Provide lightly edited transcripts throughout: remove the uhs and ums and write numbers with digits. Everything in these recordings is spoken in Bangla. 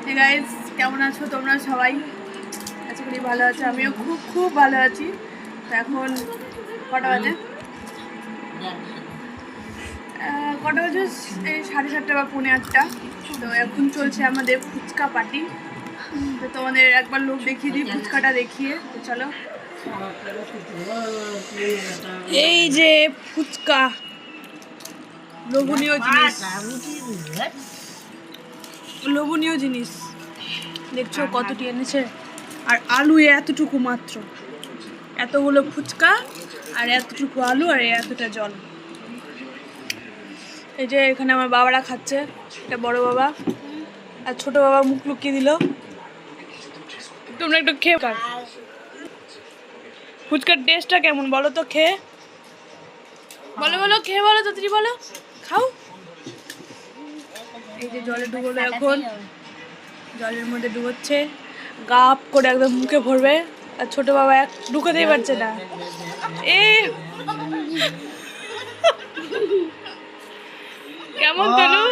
Hey guys, কেমন আছো তোমরা সবাই? আশা করি ভালো আছো। আমিও খুব খুব ভালো আছি। তো এখন কটা বাজে? কটা বাজে? এই 7:30 বা 7:45। তো এখন চলছে আমাদের ফুচকা পার্টি। তো তোমাদের একবার লোক দেখিয়ে দিই, ফুচকাটা দেখিয়ে। তো চলো। এই যে ফুচকা, লোভনীয় জিনিস, লোভনীয় জিনিস দেখছো কতটি এনেছে। আর আলু এতটুকু মাত্র, এতগুলো ফুচকা আর এতটুকু আলু আর এতটা জল। এই যে এখানে আমার বাবারা খাচ্ছে, এটা বড় বাবা আর ছোট বাবা মুখ লুকিয়ে দিল। তোমরা একটু খেয়ে ফুচকার টেস্টটা কেমন বলো তো, খেয়ে বলো বলো, খেয়ে বলো, তাড়াতাড়ি বলো, খাও। এই যে জলে ডুবোলো, এখন জলের মধ্যে ডুবোচ্ছে, গাপ করে একদম মুখে ভরবে। আর ছোট বাবা এক ঢুকাতেই পারছে না। এ কেমন তনু,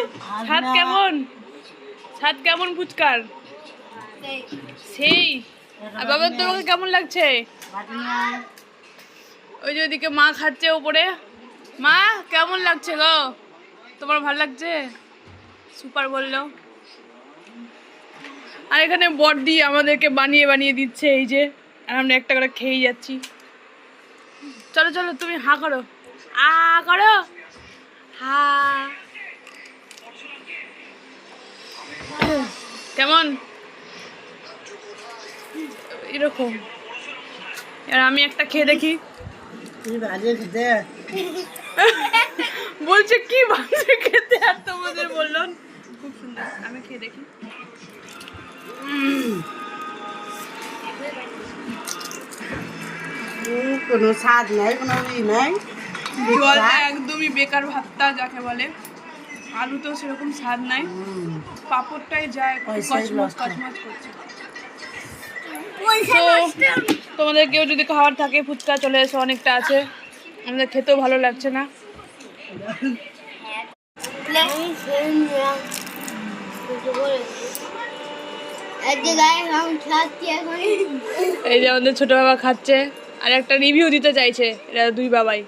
স্বাদ কেমন? স্বাদ কেমন ফুচকার? সেই। আর বাবা তোমাকে কেমন লাগছে? ওই যে ওইদিকে মা খাচ্ছে উপরে। মা কেমন লাগছে গো? তোমার ভালো লাগছে? সুপার বললো। আর এখানে বড়দি আমাদেরকে বানিয়ে বানিয়ে দিচ্ছে, এই যে, আর আমরা একটা করে খেয়েই যাচ্ছি। চলো চলো, তুমি হা করো, আ করো, হা। কেমন এরকম? আর আমি একটা খেয়ে দেখি। বলছে কি ভাবছে খেতে, আর তোমাদের বললাম খুব সুন্দর। আমি খেয়ে দেখি। কোনো স্বাদ নাই, কোনো নাই। জলটা একদমই বেকার ভাতটা যাকে বলে। আলুতেও সেরকম স্বাদ নাই, পাঁপড়টাই যায় কচমচ কচমচ করছে। তোমাদের কেউ যদি খাবার থাকে ফুচকা চলে এসো, অনেকটা আছে। আমাদের খেতেও ভালো লাগছে না। এই যে আমাদের ছোট বাবা খাচ্ছে আর একটা রিভিউ দিতে চাইছে। এরা দুই বাবাই।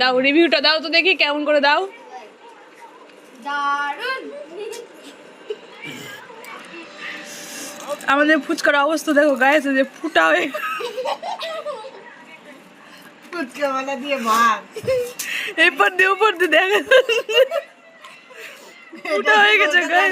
দাও রিভিউটা দাও তো দেখি, কেমন করে দাও। আমাদের ফুচকার অবস্থা দেখো গায়ে, যে ফুটা হয়ে ফুচকাওয়ালা দিয়ে ভাগ এরপর দিয়ে উপর দিয়ে দেখা ফুটা হয়ে গেছে গায়ে।